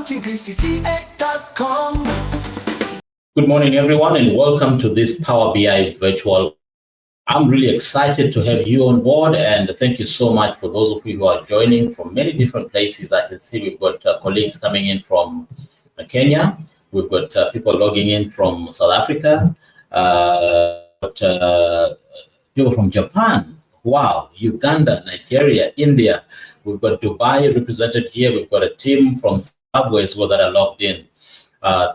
to VCCA.com. Good morning, everyone, and welcome to this Power BI virtual. I'm really excited to have you on board, and thank you so much for those of you who are joining from many different places. I can see we've got colleagues coming in from Kenya. We've got people logging in from South Africa, people from Japan. Wow, Uganda, Nigeria, India. We've got Dubai represented here. We've got a team from Zimbabwe as well that are logged in.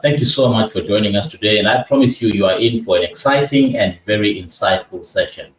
Thank you so much for joining us today. And I promise you are in for an exciting and very insightful session.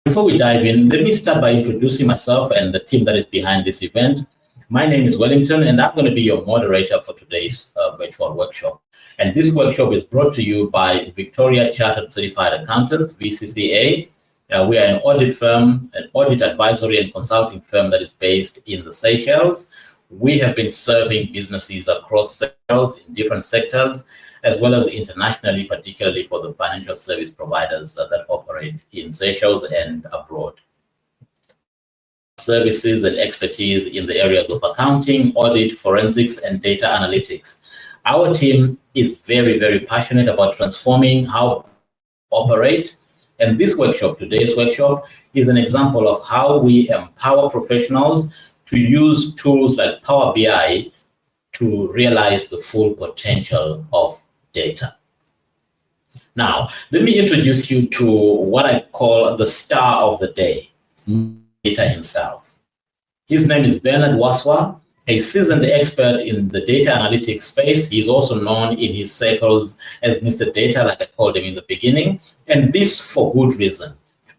Before we dive in, let me start by introducing myself and the team that is behind this event. My name is Wellington, and I'm going to be your moderator for today's virtual workshop. And this workshop is brought to you by Victoria Chartered Certified Accountants, VCCA. We are an audit firm, an audit advisory and consulting firm that is based in the Seychelles. We have been serving businesses across Seychelles in different sectors, as well as internationally, particularly for the financial service providers that operate in Seychelles and abroad. Services and expertise in the areas of accounting, audit, forensics, and data analytics. Our team is very, very passionate about transforming how we operate. And this workshop, today's workshop, is an example of how we empower professionals to use tools like Power BI to realize the full potential of data. Now, let me introduce you to what I call the star of the day, data himself. His name is Benard Wasswa, a seasoned expert in the data analytics space. He's also known in his circles as Mr. Data, like I called him in the beginning, and this for good reason.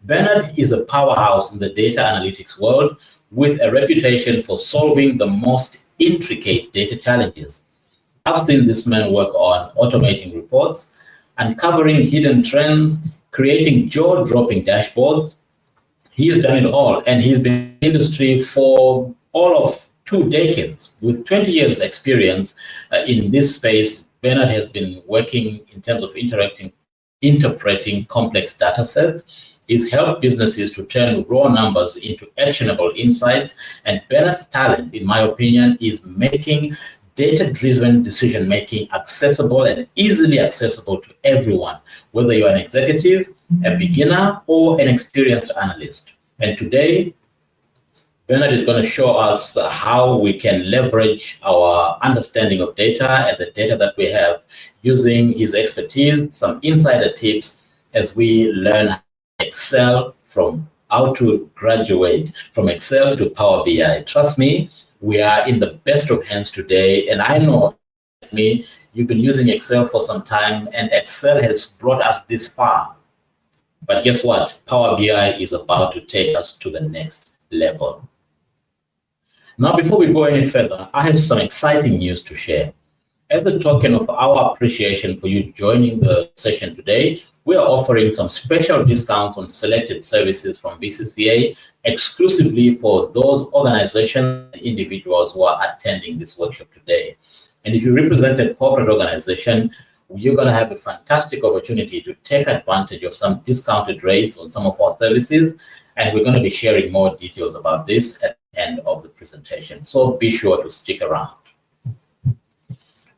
Benard is a powerhouse in the data analytics world with a reputation for solving the most intricate data challenges. I've seen this man work on automating reports, uncovering hidden trends, creating jaw-dropping dashboards. He's done it all, and he's been in the industry for all of 2 decades. With 20 years experience in this space, Benard has been working in terms of interpreting complex data sets. He's helped businesses to turn raw numbers into actionable insights. And Benard's talent, in my opinion, is making data-driven decision-making accessible and easily accessible to everyone, whether you're an executive, a beginner, or an experienced analyst. And today, Benard is going to show us how we can leverage our understanding of data and the data that we have using his expertise, some insider tips as we learn Excel from how to graduate from Excel to Power BI. Trust me, we are in the best of hands today. And I know you've been using Excel for some time, and Excel has brought us this far. But guess what? Power BI is about to take us to the next level. Now, before we go any further, I have some exciting news to share. As a token of our appreciation for you joining the session today, we are offering some special discounts on selected services from VCCA exclusively for those organizations and individuals who are attending this workshop today. And if you represent a corporate organization, you're going to have a fantastic opportunity to take advantage of some discounted rates on some of our services. And we're going to be sharing more details about this at the end of the presentation. So be sure to stick around.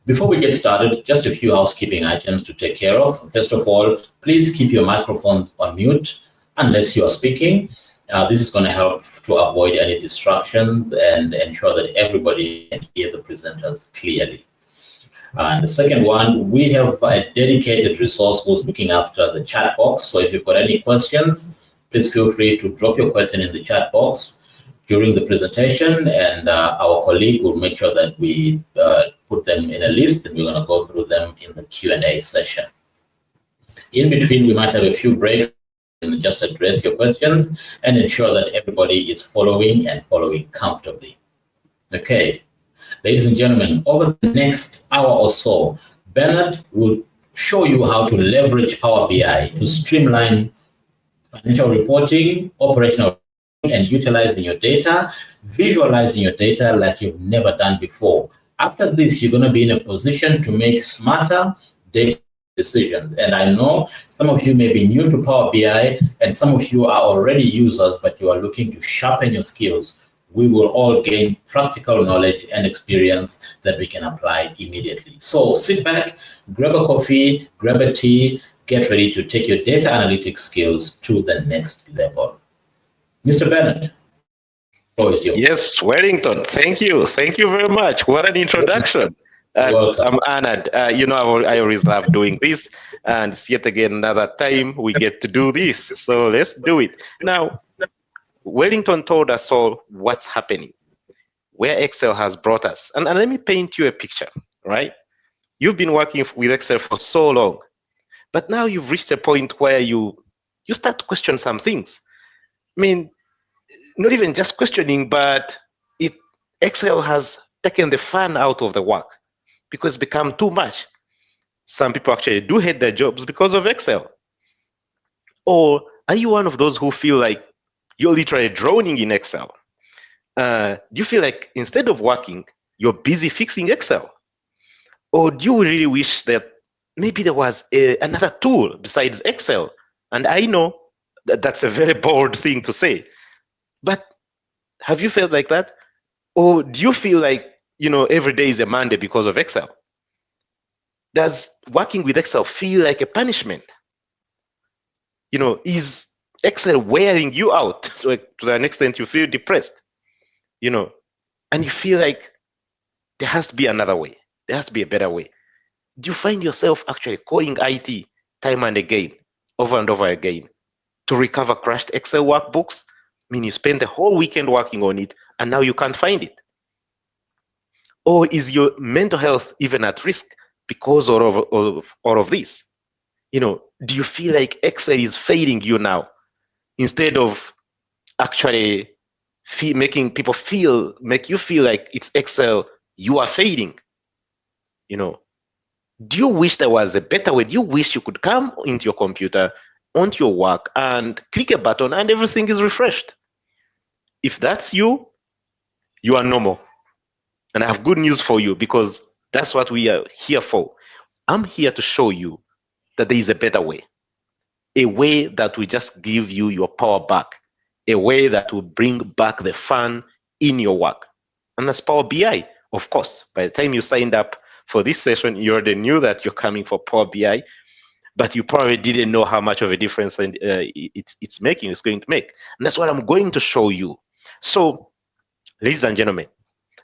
Before we get started, just a few housekeeping items to take care of. First of all, please keep your microphones on mute unless you are speaking. This is going to help to avoid any distractions and ensure that everybody can hear the presenters clearly. The second one, we have a dedicated resource who's looking after the chat box. So if you've got any questions, please feel free to drop your question in the chat box during the presentation, and our colleague will make sure that we put them in a list, and we're going to go through them in the Q&A session. In between, we might have a few breaks and just address your questions and ensure that everybody is following comfortably. Okay, ladies and gentlemen, over the next hour or so, Benard will show you how to leverage Power BI to streamline financial reporting, operational, and utilizing your data, visualizing your data like you've never done before. After this, you're going to be in a position to make smarter data decisions. And I know some of you may be new to Power BI, and some of you are already users, but you are looking to sharpen your skills. we will all gain practical knowledge and experience that we can apply immediately. So sit back, grab a coffee, grab a tea, get ready to take your data analytics skills to the next level. Mr. Bennett, the floor is yours. Yes, Wellington. Thank you. Thank you very much. What an introduction. Welcome. I'm honored. I always love doing this. And it's yet again another time we get to do this. So let's do it. Now, Wellington told us all what's happening, where Excel has brought us. And let me paint you a picture, right? You've been working with Excel for so long, but now you've reached a point where you start to question some things. I mean, not even just questioning, but Excel has taken the fun out of the work because it's become too much. Some people actually do hate their jobs because of Excel. Or are you one of those who feel like you're literally drowning in Excel? Do you feel like instead of working, you're busy fixing Excel? Or do you really wish that maybe there was another tool besides Excel? And I know that that's a very bold thing to say, but have you felt like that? Or do you feel like, every day is a Monday because of Excel? Does working with Excel feel like a punishment? Is Excel wearing you out to an extent you feel depressed? And you feel like there has to be another way. There has to be a better way. Do you find yourself actually calling IT time and again, over and over again, to recover crashed Excel workbooks? I mean, you spend the whole weekend working on it, and now you can't find it. Or is your mental health even at risk because of all of this? Do you feel like Excel is failing you now instead of actually make you feel like it's Excel you are failing? Do you wish there was a better way? Do you wish you could come into your computer, onto your work, and click a button and everything is refreshed? If that's you, you are normal. And I have good news for you, because that's what we are here for. I'm here to show you that there is a better way, a way that will just give you your power back, a way that will bring back the fun in your work. And that's Power BI, of course. By the time you signed up for this session, you already knew that you're coming for Power BI, but you probably didn't know how much of a difference it's going to make. And that's what I'm going to show you. So, ladies and gentlemen,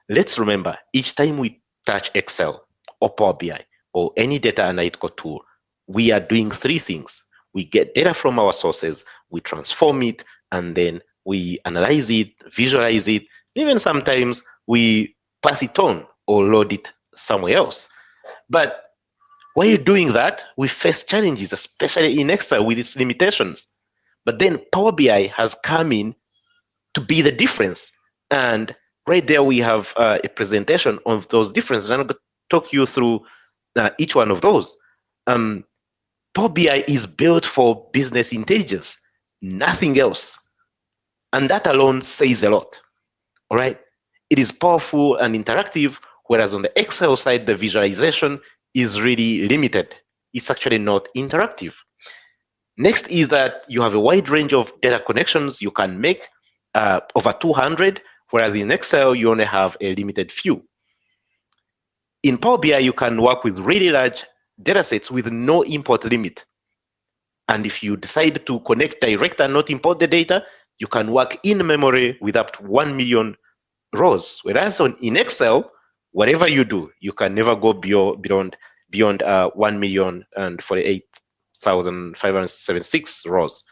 let's remember, each time we touch Excel or Power BI or any data analytical tool, we are doing three things. We get data from our sources, we transform it, and then we analyze it, visualize it, even sometimes we pass it on or load it somewhere else. But while you're doing that, we face challenges, especially in Excel with its limitations. But then Power BI has come in to be the difference. And right there, we have a presentation of those differences. And I'm going to talk you through each one of those. Power BI is built for business intelligence, nothing else. And that alone says a lot. All right. It is powerful and interactive, whereas on the Excel side, the visualization is really limited. It's actually not interactive. Next is that you have a wide range of data connections you can make, over 200, whereas in Excel, you only have a limited few. In Power BI, you can work with really large data sets with no import limit. And if you decide to connect direct and not import the data, you can work in memory with up to 1 million rows. Whereas in Excel, whatever you do, you can never go beyond 1,048,576 rows.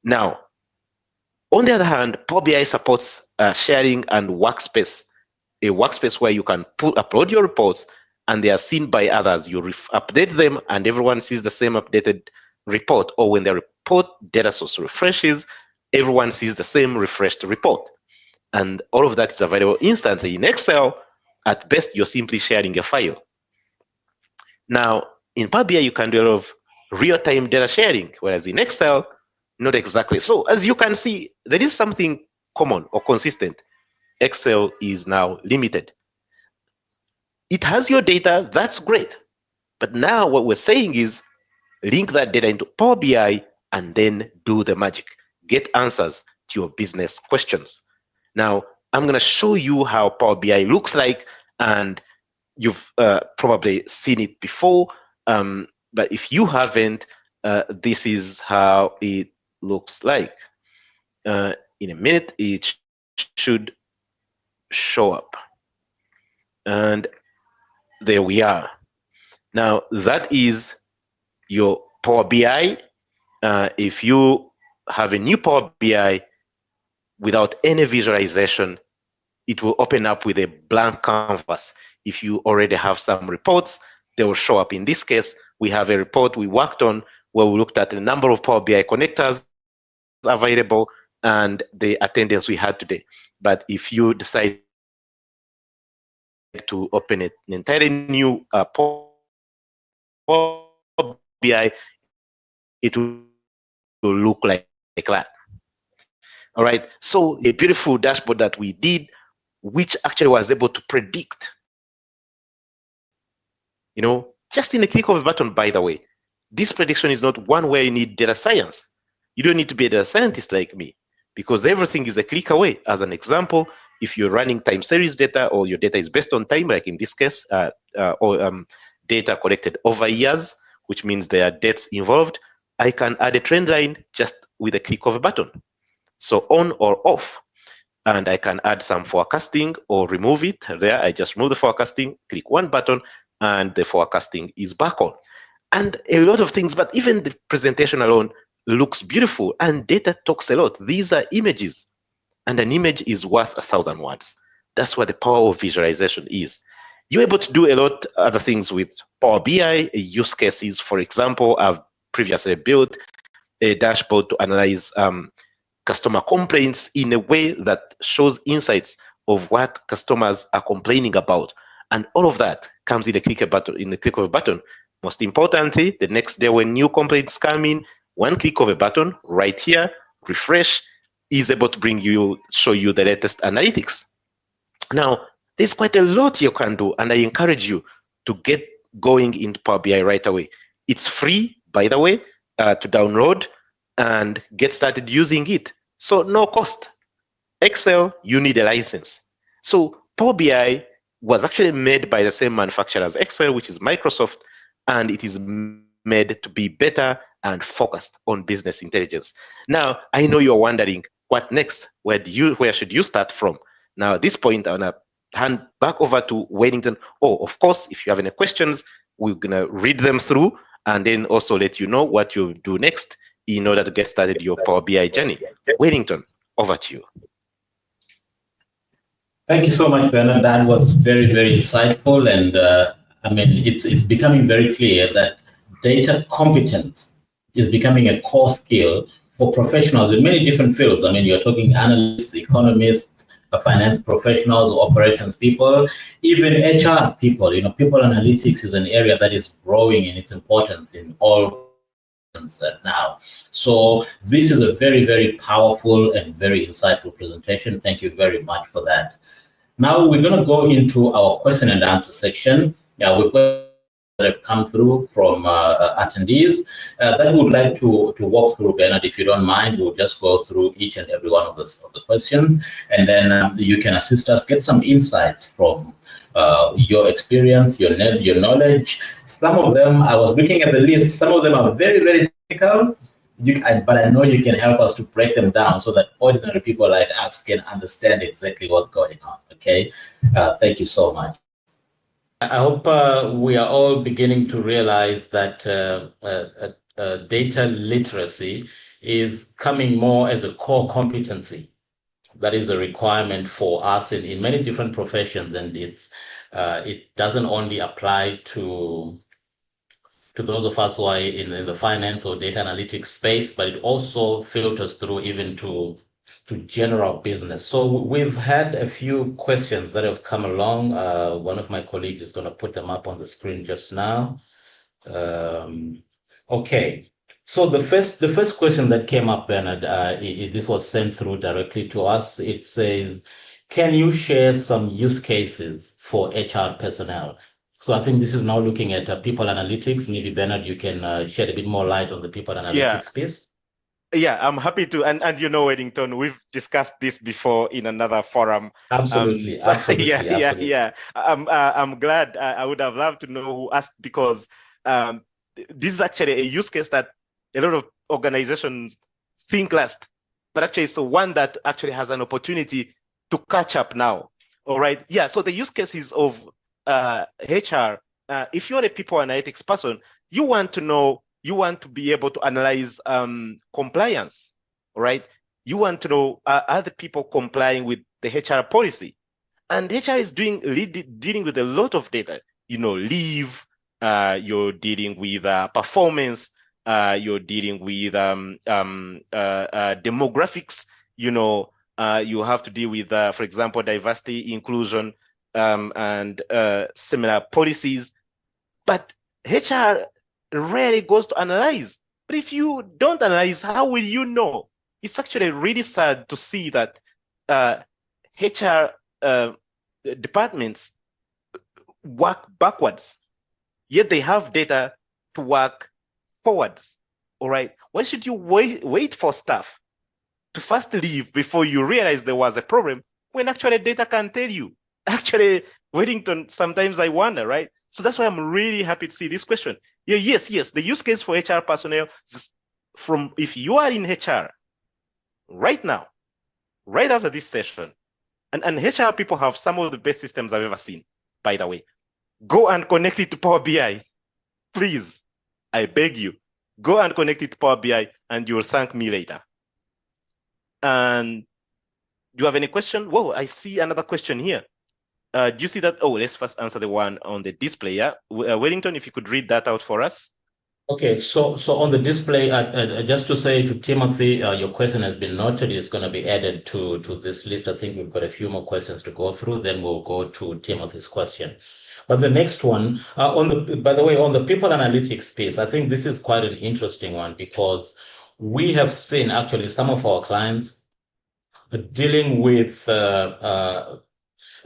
Now, on the other hand, Power BI supports sharing and workspace, a workspace where you can upload your reports and they are seen by others. You update them and everyone sees the same updated report. Or when the report data source refreshes, everyone sees the same refreshed report. And all of that is available instantly. In Excel, at best, you're simply sharing a file. Now, in Power BI, you can do a lot of real-time data sharing, whereas in Excel, not exactly. So as you can see, there is something common or consistent. Excel is now limited. It has your data, that's great. But now what we're saying is link that data into Power BI and then do the magic. Get answers to your business questions. Now, I'm going to show you how Power BI looks like, and you've probably seen it before. But if you haven't, this is how it looks like. In a minute, it should show up. And there we are. Now, that is your Power BI. If you have a new Power BI without any visualization, it will open up with a blank canvas. If you already have some reports, they will show up. In this case, we have a report we worked on where we looked at the number of Power BI connectors available and the attendance we had today. But if you decide to open an entirely new Power BI, it will look like that. All right, so a beautiful dashboard that we did, which actually was able to predict, just in a click of a button. By the way, this prediction is not one where you need data science. You don't need to be a data scientist like me, because everything is a click away. As an example, if you're running time series data, or your data is based on time, like in this case, or data collected over years, which means there are dates involved, I can add a trend line just with a click of a button. So on or off. And I can add some forecasting or remove it. There, I just remove the forecasting, click one button, and the forecasting is back on. And a lot of things, but even the presentation alone looks beautiful, and data talks a lot. These are images, and an image is worth 1,000 words. That's what the power of visualization is. You're able to do a lot of other things with Power BI use cases. For example, I've previously built a dashboard to analyze customer complaints in a way that shows insights of what customers are complaining about, and all of that comes in a click of a button. Most importantly, the next day when new complaints come in, one click of a button right here, refresh, is able to show you the latest analytics. Now, there's quite a lot you can do, and I encourage you to get going into Power BI right away. It's free, by the way, to download and get started using it. So no cost. Excel, you need a license. So Power BI was actually made by the same manufacturer as Excel, which is Microsoft, and it is made to be better and focused on business intelligence. Now, I know you're wondering, what next? Where should you start from? Now, at this point, I want to hand back over to Wellington. Oh, of course, if you have any questions, we're going to read them through and then also let you know what you do next in order to get started your Power BI journey. Wellington, over to you. Thank you so much, Benard. That was very, very insightful. And it's becoming very clear that data competence is becoming a core skill for professionals in many different fields. You're talking analysts, economists, finance professionals, operations people, even HR people. People analytics is an area that is growing in its importance in all now. So this is a very, very powerful and very insightful presentation. Thank you very much for that. Now we're going to go into our question and answer section. We've got that have come through from attendees that we would like to walk through. Benard, if you don't mind, we'll just go through each and every one of the questions, and then you can assist us get some insights from your experience, your knowledge. Some of them, I was looking at the list, some of them are very, very technical, but I know you can help us to break them down so that ordinary people like us can understand exactly what's going on. Okay, thank you so much. I hope we are all beginning to realize that data literacy is coming more as a core competency. That is a requirement for us in many different professions, and it doesn't only apply to those of us who are in the finance or data analytics space, but it also filters through even to general business. So we've had a few questions that have come along. One of my colleagues is going to put them up on the screen just now. Okay. So the first question that came up, Benard, this was sent through directly to us. It says, can you share some use cases for HR personnel? So I think this is now looking at people analytics. Maybe, Benard, you can shed a bit more light on the people analytics piece. Yeah, I'm happy to. And you know, Wellington, we've discussed this before in another forum. Absolutely, So yeah, absolutely, yeah, absolutely. yeah. I'm glad. I would have loved to know who asked, because um, this is actually a use case that a lot of organizations think last, but actually it's the one that actually has an opportunity to catch up now. All right. Yeah. So the use cases of HR. If you're a people analytics person, you want to know, you want to be able to analyze compliance, right? You want to know, are the people complying with the HR policy? And HR is dealing with a lot of data, leave, you're dealing with performance, you're dealing with demographics, you have to deal with, for example, diversity, inclusion, and similar policies. But HR rarely goes to analyze. But if you don't analyze, how will you know? It's actually really sad to see that HR departments work backwards, yet they have data to work forwards. All right. Why should you wait for staff to first leave before you realize there was a problem, when actually data can tell you? Actually, Wellington, sometimes I wonder, right? So that's why I'm really happy to see this question. Yeah, yes. The use case for HR personnel is from, if you are in HR right now, right after this session, and HR people have some of the best systems I've ever seen, by the way. Go and connect it to Power BI. Please, I beg you, go and connect it to Power BI and you'll thank me later. And do you have any question? Whoa, I see another question here. Do you see that? Oh, let's first answer the one on the display. Yeah, Wellington, if you could read that out for us. Okay, so on the display, just to say to Timothy, your question has been noted. It's going to be added to this list. I think we've got a few more questions to go through. Then we'll go to Timothy's question. But the next one, by the way, on the people analytics piece, I think this is quite an interesting one, because we have seen actually some of our clients dealing with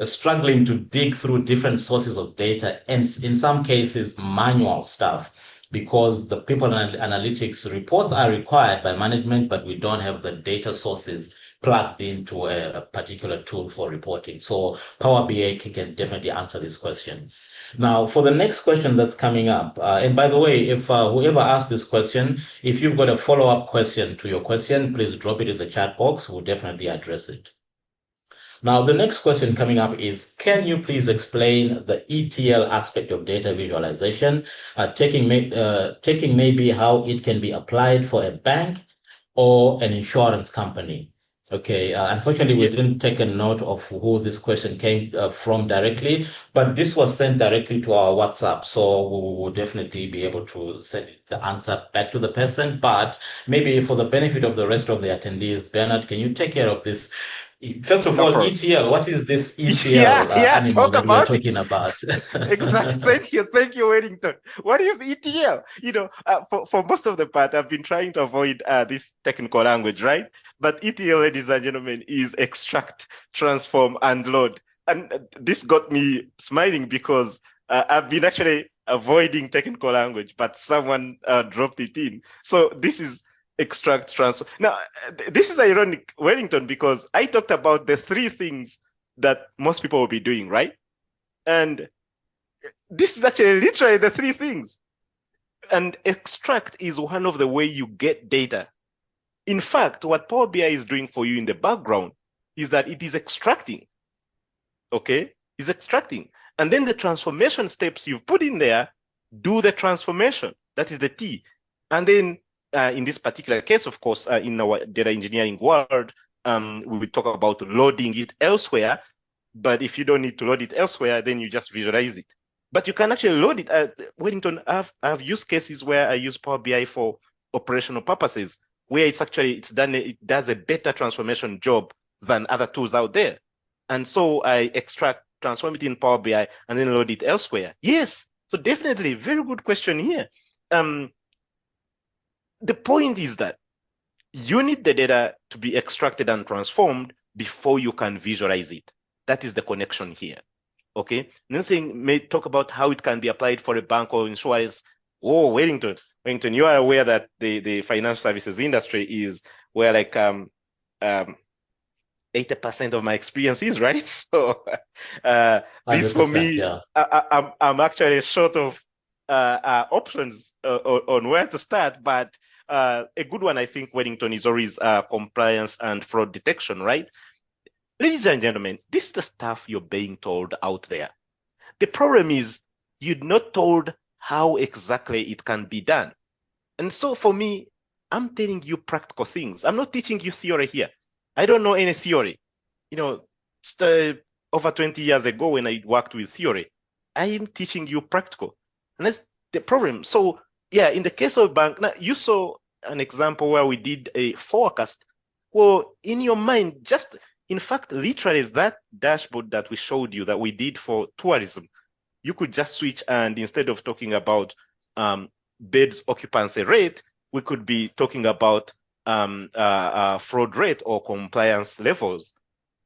struggling to dig through different sources of data, and in some cases manual stuff, because the people analytics reports are required by management, but we don't have the data sources plugged into a particular tool for reporting. So Power BI can definitely answer this question. Now, for the next question that's coming up, and by the way, if whoever asked this question, if you've got a follow-up question to your question, please drop it in the chat box. We'll definitely address it. Now, the next question coming up is, can you please explain the ETL aspect of data visualization, taking maybe how it can be applied for a bank or an insurance company? Okay, unfortunately, we didn't take a note of who this question came from directly, but this was sent directly to our WhatsApp. So we will definitely be able to send the answer back to the person. But maybe for the benefit of the rest of the attendees, Bernard, can you take care of this? First of No all, problem. ETL, what is this Yeah, ETL animal talk that we are about it. talking about? Exactly. Thank you, Wellington. What is ETL? For most of the part, I've been trying to avoid this technical language, right? But ETL, ladies and gentlemen, is extract, transform, and load. And this got me smiling, because I've been actually avoiding technical language, but someone dropped it in. So this is extract, transform. Now, this is ironic, Wellington, because I talked about the three things that most people will be doing, right? And this is actually literally the three things. And extract is one of the way you get data. In fact, what Power BI is doing for you in the background is that it is extracting. Okay? It's extracting. And then the transformation steps you've put in there do the transformation. That is the T. And then in this particular case, of course, in our data engineering world, we will talk about loading it elsewhere. But if you don't need to load it elsewhere, then you just visualize it. But you can actually load it. Wellington, I have use cases where I use Power BI for operational purposes, where it does a better transformation job than other tools out there. And so I extract, transform it in Power BI, and then load it elsewhere. Yes, so definitely, very good question here. The point is that you need the data to be extracted and transformed before you can visualize it. That is the connection here. Okay. Then saying may talk about how it can be applied for a bank or insurance. Oh, Wellington, Wellington, you are aware that the financial services industry is where like 80% of my experience is, right? So this for 100%, me, yeah. I'm actually short of options on where to start, but a good one, I think, Wellington, is always compliance and fraud detection, right? Ladies and gentlemen, this is the stuff you're being told out there. The problem is you're not told how exactly it can be done. And so for me, I'm telling you practical things. I'm not teaching you theory here. I don't know any theory. You know, over 20 years ago when I worked with theory, I am teaching you practical. And that's the problem. So yeah, in the case of bank, now you saw an example where we did a forecast. Well, in your mind, just in fact, literally that dashboard that we showed you that we did for tourism, you could just switch, and instead of talking about beds occupancy rate, we could be talking about fraud rate or compliance levels.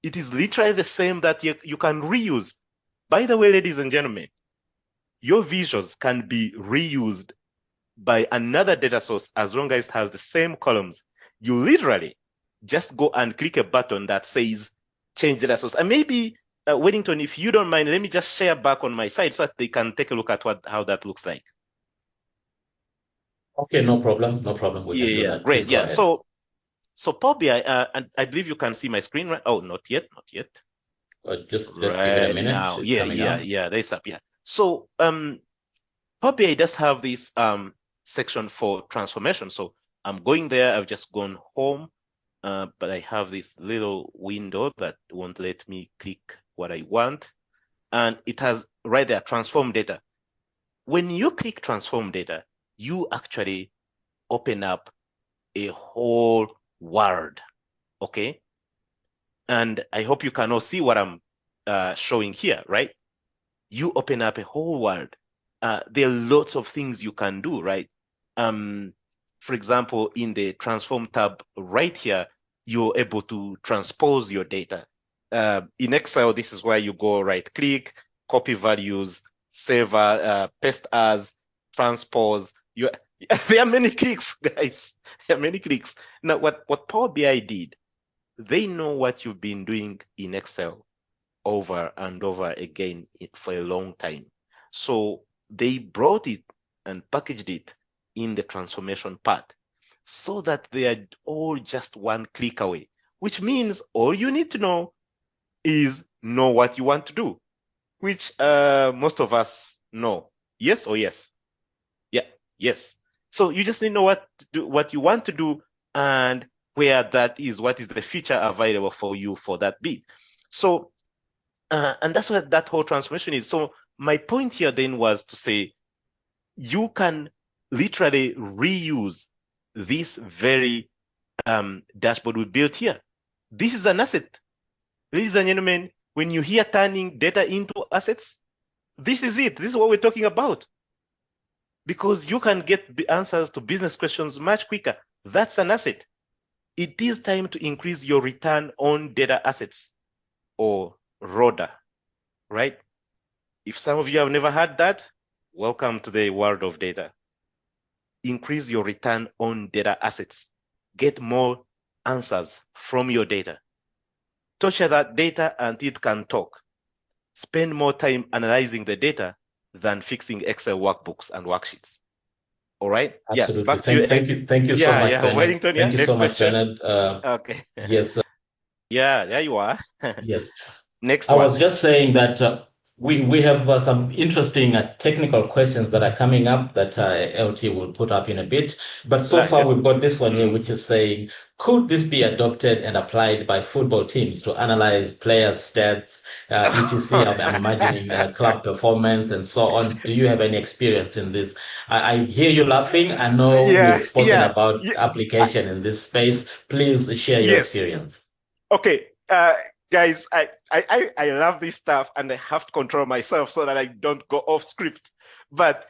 It is literally the same that you can reuse. By the way, ladies and gentlemen, your visuals can be reused by another data source as long as it has the same columns. You literally just go and click a button that says change data source. And maybe Wellington, if you don't mind, let me just share back on my side so that they can take a look at how that looks like. Okay, no problem. No problem. We can do that. Great. Please go ahead. So PowerBI, and I believe you can see my screen, right? Oh, not yet, not yet. Just give it a minute. Now. It's coming up. There's up. Yeah. So PowerBI does have this section for transformation. So I'm going there. I've just gone home, but I have this little window that won't let me click what I want. And it has right there, transform data. When you click transform data, you actually open up a whole world, okay? And I hope you can all see what I'm showing here, right? You open up a whole world. There are lots of things you can do, right? For example, in the transform tab right here, you're able to transpose your data. In Excel, this is where you go right click, copy values, save, paste as, transpose. There are many clicks, guys. There are many clicks. Now, what Power BI did, they know what you've been doing in Excel over and over again for a long time. So they brought it and packaged it in the transformation part so that they are all just one click away, which means all you need to know is know what you want to do, which most of us know. Yes or yes? Yeah, yes. So you just need to know what you want to do and where that is, what is the feature available for you for that bit. So, and that's what that whole transformation is. So my point here then was to say, you can literally reuse this very dashboard we built here. This is an asset. Ladies and gentlemen, when you hear turning data into assets, this is it. This is what we're talking about. Because you can get the answers to business questions much quicker. That's an asset. It is time to increase your return on data assets, or RODA, right? If some of you have never heard that, welcome to the world of data. Increase your return on data assets. Get more answers from your data. Torture that data and it can talk. Spend more time analyzing the data than fixing Excel workbooks and worksheets. All right. Absolutely. Yeah. Back to you. Thank you so much, Benard. Wellington. Thank you Next so much, question. Benard. Okay. Yes. Yeah. There you are. Yes. Next I one. was just saying that we have some interesting technical questions that are coming up that LT will put up in a bit. But so far, we've got this one here, which is saying, could this be adopted and applied by football teams to analyze players' stats, etc.? I'm imagining club performance and so on. Do you have any experience in this? I hear you laughing. I know we've spoken about application in this space. Please share your experience. Okay. Guys, I love this stuff and I have to control myself so that I don't go off script. But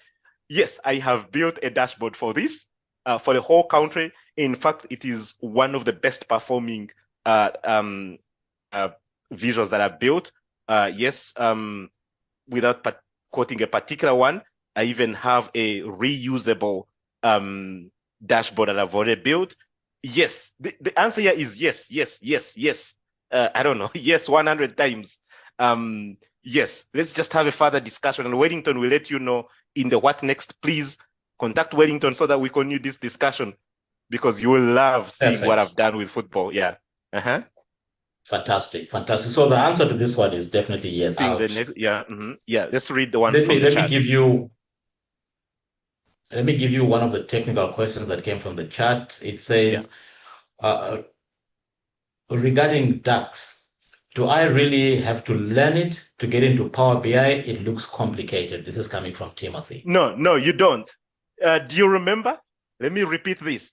yes, I have built a dashboard for this, for the whole country. In fact, it is one of the best performing visuals that are built. Yes, without quoting a particular one, I even have a reusable dashboard that I've already built? Yes. The answer here is yes, yes, yes, yes. I don't know. Yes, 100 times. Yes. Let's just have a further discussion, and Wellington will let you know in the what next. Please contact Wellington so that we continue this discussion, because you will love seeing what I've done with football. Yeah. Fantastic, fantastic. So the answer to this one is definitely yes. Seeing the next, yeah, yeah. Let's read the one Let from me the let chat. me give you one of the technical questions that came from the chat. It says, regarding DAX, do I really have to learn it to get into Power BI? It looks complicated. This is coming from Timothy. No, you don't. Do you remember? Let me repeat this.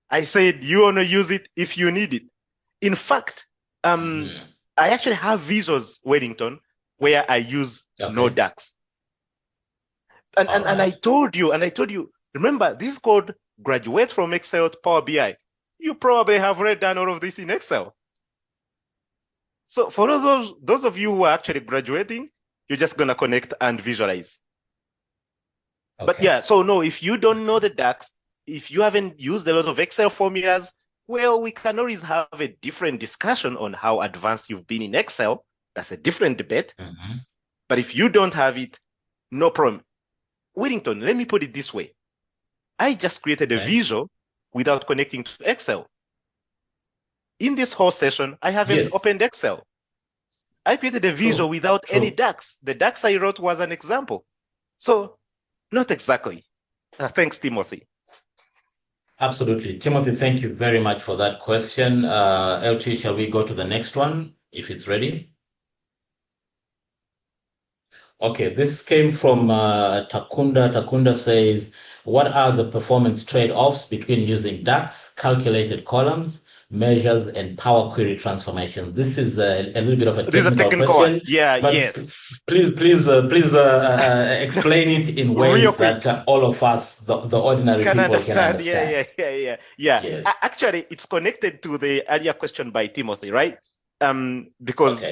I said you want to use it if you need it. In fact, I actually have visuals, Wellington, where I use no DAX. And I told you, remember, this is called graduate from Excel to Power BI. You probably have already done all of this in Excel. So for those of you who are actually graduating, you're just going to connect and visualize. But yeah, so no, if you don't know the DAX, if you haven't used a lot of Excel formulas, well, we can always have a different discussion on how advanced you've been in Excel. That's a different debate. But if you don't have it, no problem. Wellington, let me put it this way. I just created a visual without connecting to Excel. In this whole session, I haven't opened Excel. I created a visual without any DAX. The DAX I wrote was an example. So not exactly. Thanks, Timothy. Absolutely. Timothy, thank you very much for that question. LT, shall we go to the next one, if it's ready? Okay, this came from Takunda. Takunda says, what are the performance trade-offs between using DAX, calculated columns, measures, and Power Query transformation? This is a little bit of a technical question. Yeah, but yes. Please explain it in ways that all of us, the ordinary people, can understand. Yeah. Yes. Actually, it's connected to the earlier question by Timothy, right? Because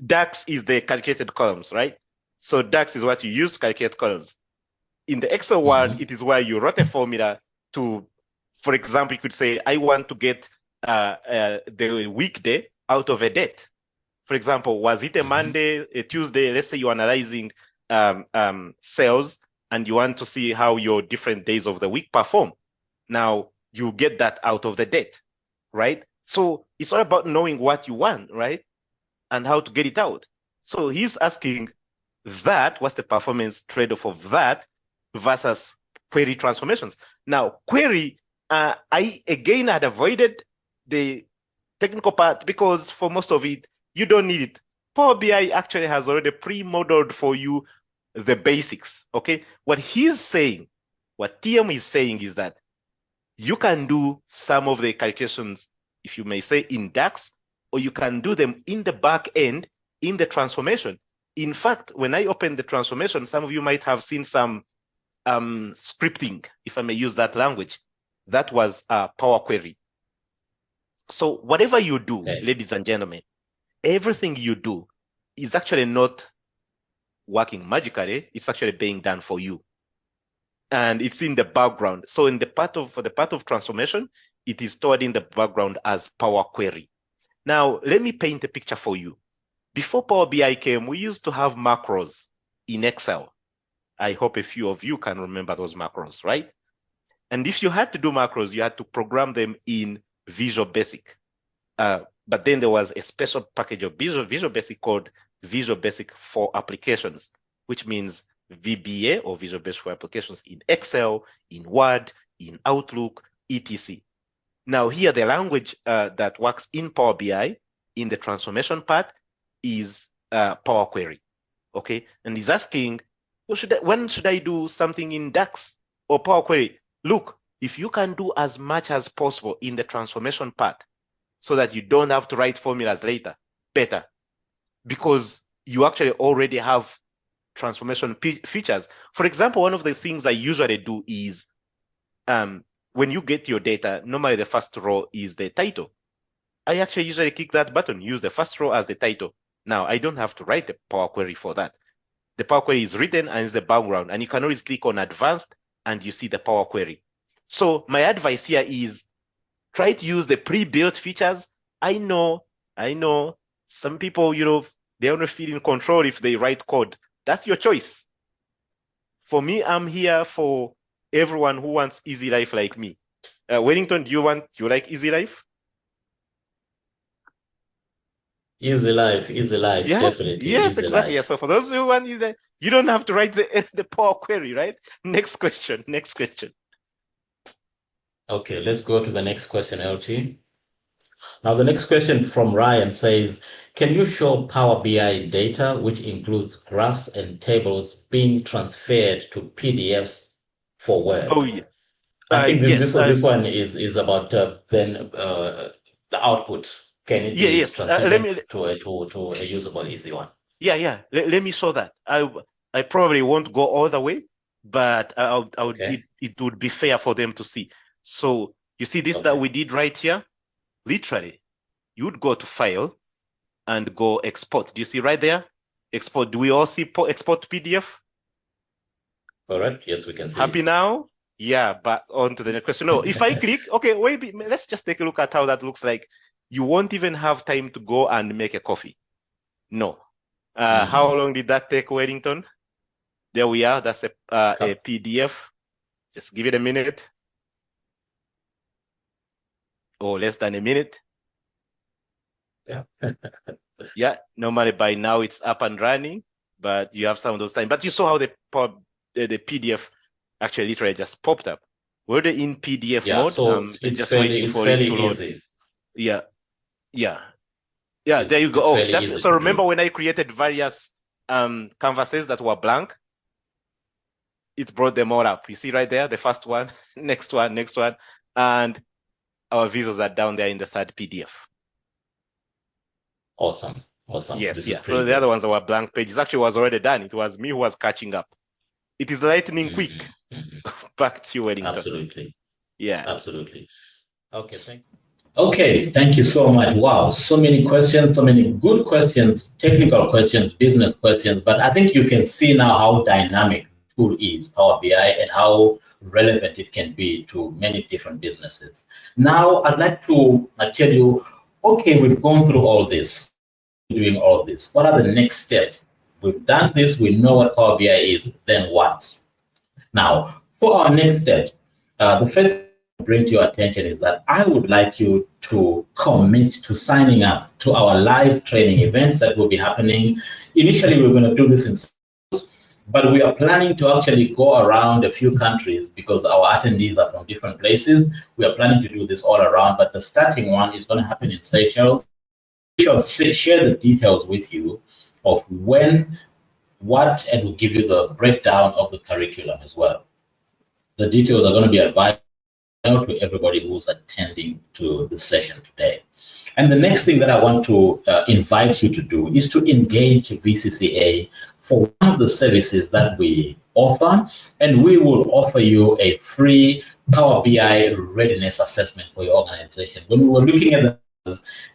DAX is the calculated columns, right? So DAX is what you use to calculate columns. In the Excel world, it is where you wrote a formula to, for example, you could say, I want to get the weekday out of a date. For example, was it a Monday, a Tuesday? Let's say you're analyzing sales and you want to see how your different days of the week perform. Now, you get that out of the date, right? So it's all about knowing what you want, right? And how to get it out. So he's asking that, what's the performance trade-off of that versus query transformations? Now, query, I again had avoided the technical part because for most of it, you don't need it. Power BI actually has already pre-modeled for you the basics, okay? What he's saying, what TM is saying is that you can do some of the calculations, if you may say, in DAX, or you can do them in the back end in the transformation. In fact, when I open the transformation, some of you might have seen some scripting, if I may use that language. That was Power Query. So whatever you do, ladies and gentlemen, everything you do is actually not working magically. It's actually being done for you. And it's in the background. So in the for the part of transformation, it is stored in the background as Power Query. Now, let me paint a picture for you. Before Power BI came, we used to have macros in Excel. I hope a few of you can remember those macros, right? And if you had to do macros, you had to program them in Visual Basic. But then there was a special package of Visual Basic called Visual Basic for Applications, which means VBA, or Visual Basic for Applications, in Excel, in Word, in Outlook, etc. Now here, the language that works in Power BI in the transformation part is Power Query, okay? And he's asking, well, when should I do something in DAX or Power Query? Look, if you can do as much as possible in the transformation part so that you don't have to write formulas later, better. Because you actually already have transformation features. For example, one of the things I usually do is when you get your data, normally the first row is the title. I actually usually click that button, use the first row as the title. Now, I don't have to write the Power Query for that. The Power Query is written and is the background, and you can always click on Advanced and you see the Power Query. So my advice here is try to use the pre-built features. I know some people, they only feel in control if they write code. That's your choice. For me, I'm here for everyone who wants easy life like me. Wellington, do you like easy life? Easy life, Yeah, definitely. yes, Easy exactly. life. Yeah, so for those who want easy, you don't have to write the Power Query, right? Next question. Okay, let's go to the next question, LT. Now, the next question from Ryan says, can you show Power BI data, which includes graphs and tables, being transferred to PDFs for Word? Oh, yeah. I think Yes. this one is about the output. Can it Yeah, be yes. Let me. transitioned to a usable, easy one? Yeah. Let me show that. I probably won't go all the way, but Okay. it would be fair for them to see. So you see this that we did right here? Literally, you would go to File and go Export. Do you see right there? Export. Do we all see Export PDF? Correct. Yes, we can see Happy it. now? Yeah, but on to the next question. No, if I click, okay, wait, let's just take a look at how that looks like. You won't even have time to go and make a coffee. No. How long did that take, Wellington? There we are. That's a PDF. Just give it a minute. Or less than a minute. Yeah. Yeah, normally by now it's up and running, but you have some of those time. But you saw how the PDF actually literally just popped up. We're in PDF Yeah, mode. so it's Just waiting for it fairly to load. easy. Yeah. There you go. It's Oh, fairly easy so to remember do. when I created various canvases that were blank? It brought them all up. You see right there, the first one, next one, and our visuals are down there in the third PDF. Awesome. Yes, This is yeah. pretty So the good. other ones that were blank pages actually was already done. It was me who was catching up. It is lightning quick. Back to you, Wellington. Absolutely. Yeah. Absolutely. Okay, thank you so much. Wow, so many questions, so many good questions, technical questions, business questions. But I think you can see now how dynamic the tool is, Power BI, and how relevant it can be to many different businesses. Now, I'd like to tell you, okay, we've gone through all this, doing all this. What are the next steps? We've done this, we know what Power BI is, then what? Now, for our next steps, the first bring to your attention is that I would like you to commit to signing up to our live training events that will be happening. Initially, we're going to do this in schools, but we are planning to actually go around a few countries because our attendees are from different places. We are planning to do this all around, but the starting one is going to happen in Seychelles. We shall share the details with you of when, what, and we'll give you the breakdown of the curriculum as well. The details are going to be advised to everybody who's attending to the session today. And the next thing that I want to invite you to do is to engage VCCA for one of the services that we offer, and we will offer you a free Power BI readiness assessment for your organization. When we were looking at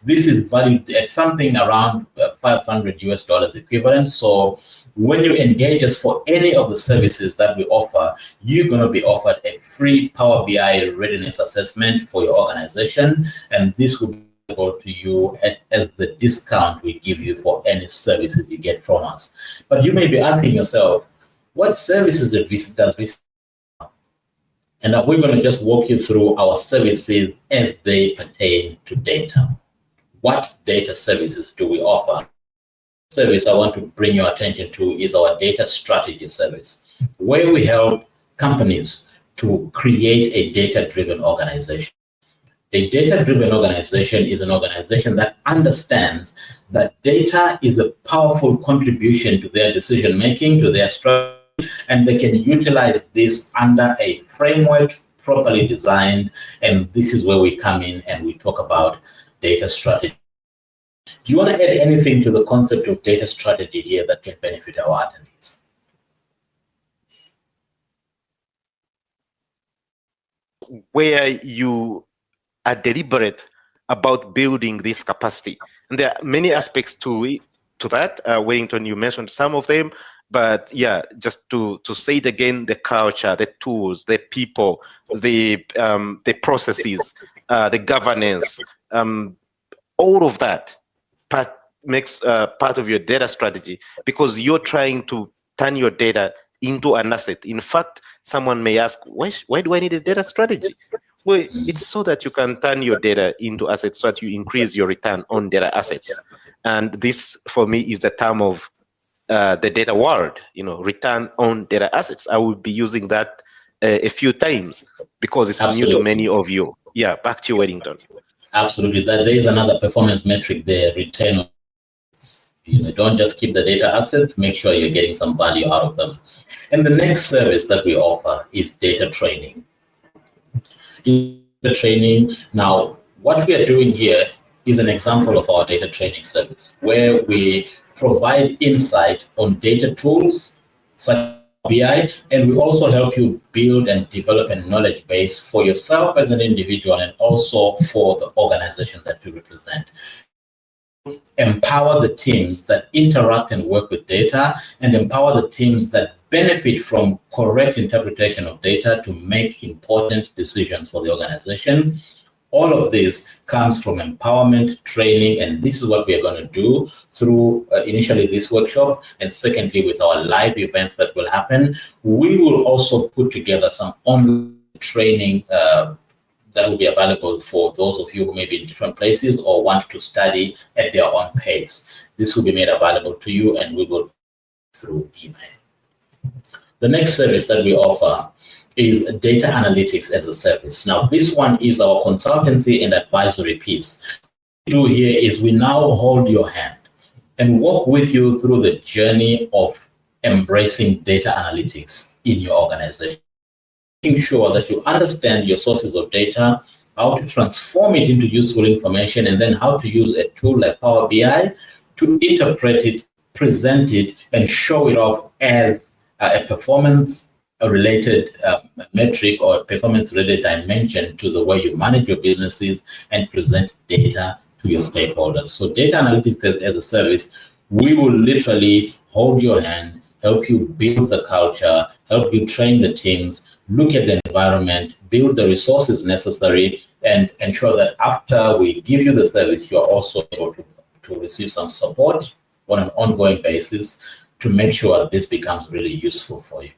this is valued at something around $500 equivalent. So when you engage us for any of the services that we offer, you're going to be offered a free Power BI readiness assessment for your organization, and this will be available to you as the discount we give you for any services you get from us. But you may be asking yourself, what services does VCCA? And we're going to just walk you through our services as they pertain to data. What data services do we offer? Service I want to bring your attention to is our data strategy service, where we help companies to create a data-driven organization. A data-driven organization is an organization that understands that data is a powerful contribution to their decision-making, to their strategy, and they can utilize this under a framework properly designed. And this is where we come in and we talk about data strategy. Do you want to add anything to the concept of data strategy here that can benefit our attendees? Where you are deliberate about building this capacity. And there are many aspects to that. Wellington, you mentioned some of them. But yeah, just to say it again, the culture, the tools, the people, the processes, the governance, all of that makes part of your data strategy, because you're trying to turn your data into an asset. In fact, someone may ask, why do I need a data strategy? Well, it's so that you can turn your data into assets, so that you increase your return on data assets. And this, for me, is the term of the data world, return on data assets. I will be using that a few times because it's new to many of you. Yeah, back to you, Wellington. Absolutely. There is another performance metric there, return on assets. Don't just keep the data assets, make sure you're getting some value out of them. And the next service that we offer is data training. Now, what we are doing here is an example of our data training service, where we provide insight on data tools such as BI, and we also help you build and develop a knowledge base for yourself as an individual and also for the organization that you represent. Empower the teams that interact and work with data, and empower the teams that benefit from correct interpretation of data to make important decisions for the organization. All of this comes from empowerment, training, and this is what we are going to do through initially this workshop, and secondly with our live events that will happen. We will also put together some online training that will be available for those of you who may be in different places or want to study at their own pace. This will be made available to you, and we will through email. The next service that we offer is data analytics as a service. Now, this one is our consultancy and advisory piece. What we do here is we now hold your hand and walk with you through the journey of embracing data analytics in your organization, making sure that you understand your sources of data, how to transform it into useful information, and then how to use a tool like Power BI to interpret it, present it, and show it off as a performance-related metric or performance-related dimension to the way you manage your businesses and present data to your stakeholders. So data analytics as a service, we will literally hold your hand, help you build the culture, help you train the teams, look at the environment, build the resources necessary, and ensure that after we give you the service, you're also able to receive some support on an ongoing basis to make sure this becomes really useful for you.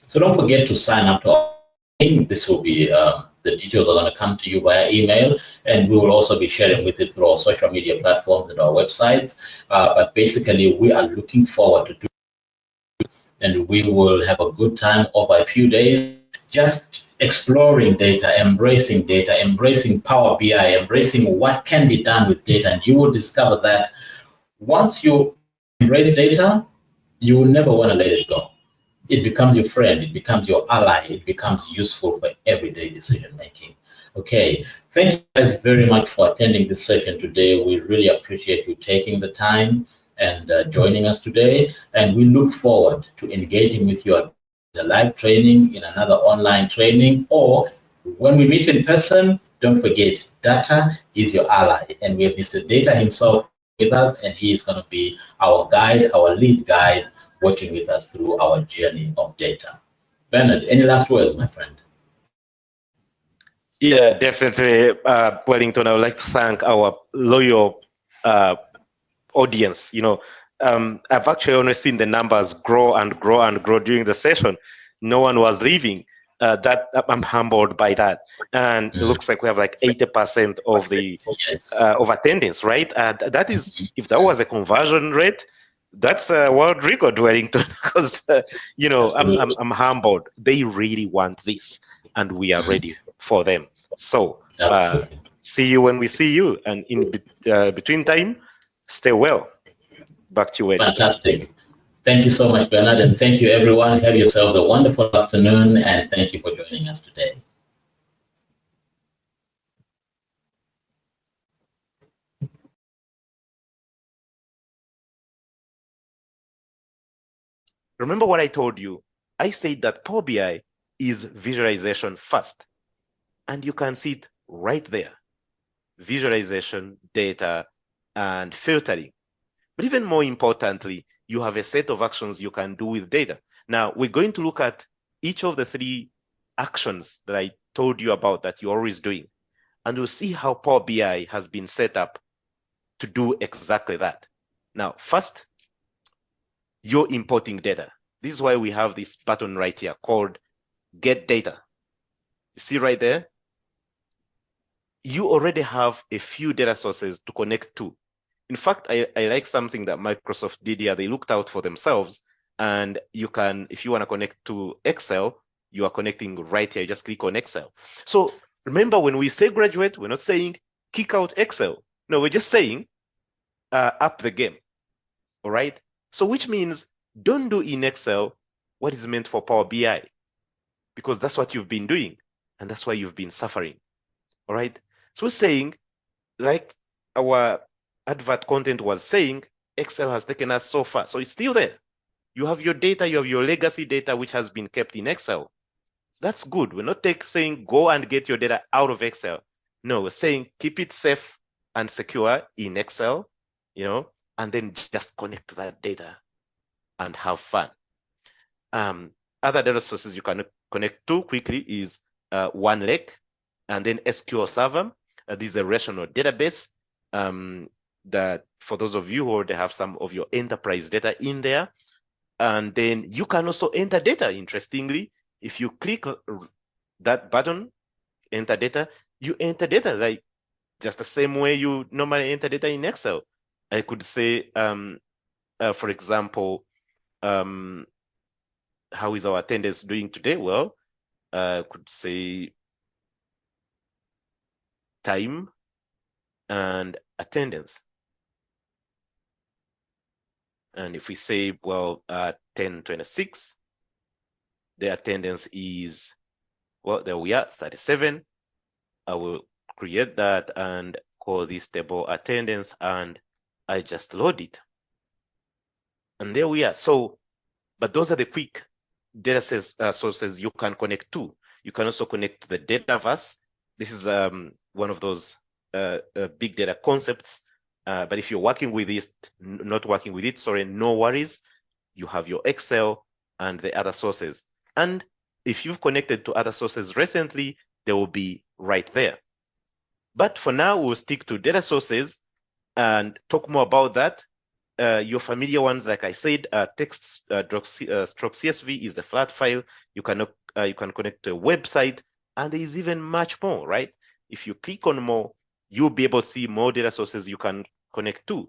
So don't forget to sign up to our training. This will be, the details are going to come to you via email, and we will also be sharing with it through our social media platforms and our websites. But basically, we are looking forward to doing it, and we will have a good time over a few days, just exploring data, embracing Power BI, embracing what can be done with data. And you will discover that once you embrace data, you will never want to let it go. It becomes your friend, it becomes your ally, it becomes useful for everyday decision making. Okay, thank you guys very much for attending this session today. We really appreciate you taking the time and joining us today. And we look forward to engaging with you at the live training, in another online training, or when we meet in person. Don't forget, data is your ally. And we have Mr. Data himself with us, and he is going to be our guide, our lead guide, working with us through our journey of data. Benard, any last words, my friend? Yeah, definitely, Wellington. I would like to thank our loyal audience. I've actually only seen the numbers grow and grow and grow during the session. No one was leaving. That I'm humbled by that, and it looks like we have like 80% of the of attendance, right? That is, if that was a conversion rate, that's a world record, Wellington. Because I'm humbled. They really want this, and we are ready for them. So see you when we see you, and in between time, stay well. Back to you, Wellington. Fantastic. Thank you so much, Benard, and thank you, everyone. Have yourselves a wonderful afternoon, and thank you for joining us today. Remember what I told you? I said that Power BI is visualization first, and you can see it right there. Visualization, data, and filtering. But even more importantly, you have a set of actions you can do with data. Now, we're going to look at each of the 3 actions that I told you about that you're always doing. And we'll see how Power BI has been set up to do exactly that. Now, first, you're importing data. This is why we have this button right here called Get Data. You see right there? You already have a few data sources to connect to. In fact, I like something that Microsoft did here. They looked out for themselves, and you can, if you want to connect to Excel, you are connecting right here. You just click on Excel. So remember, when we say graduate, we're not saying kick out Excel. No, we're just saying up the game. All right. So which means don't do in Excel what is meant for Power BI, because that's what you've been doing, and that's why you've been suffering. All right. So we're saying, like our advert content was saying, Excel has taken us so far. So it's still there. You have your data, you have your legacy data, which has been kept in Excel. So that's good. We're not saying go and get your data out of Excel. No, we're saying keep it safe and secure in Excel, and then just connect that data and have fun. Other data sources you can connect to quickly is OneLake, and then SQL Server. This is a relational database that for those of you who already have some of your enterprise data in there. And then you can also enter data. Interestingly, if you click that button, enter data, you enter data like just the same way you normally enter data in Excel. I could say, for example, how is our attendance doing today? Well, I could say time and attendance. And if we say, well, 10:26, the attendance is, well, there we are, 37. I will create that and call this table attendance, and I just load it. And there we are. So, but those are the quick data sources you can connect to. You can also connect to the Dataverse. This is one of those big data concepts. But if you're working with it, not working with it, sorry, no worries. You have your Excel and the other sources. And if you've connected to other sources recently, they will be right there. But for now, we'll stick to data sources and talk more about that. Your familiar ones, like I said, text stroke CSV is the flat file. You can connect to a website, and there is even much more, right? If you click on more, you'll be able to see more data sources you can connect to.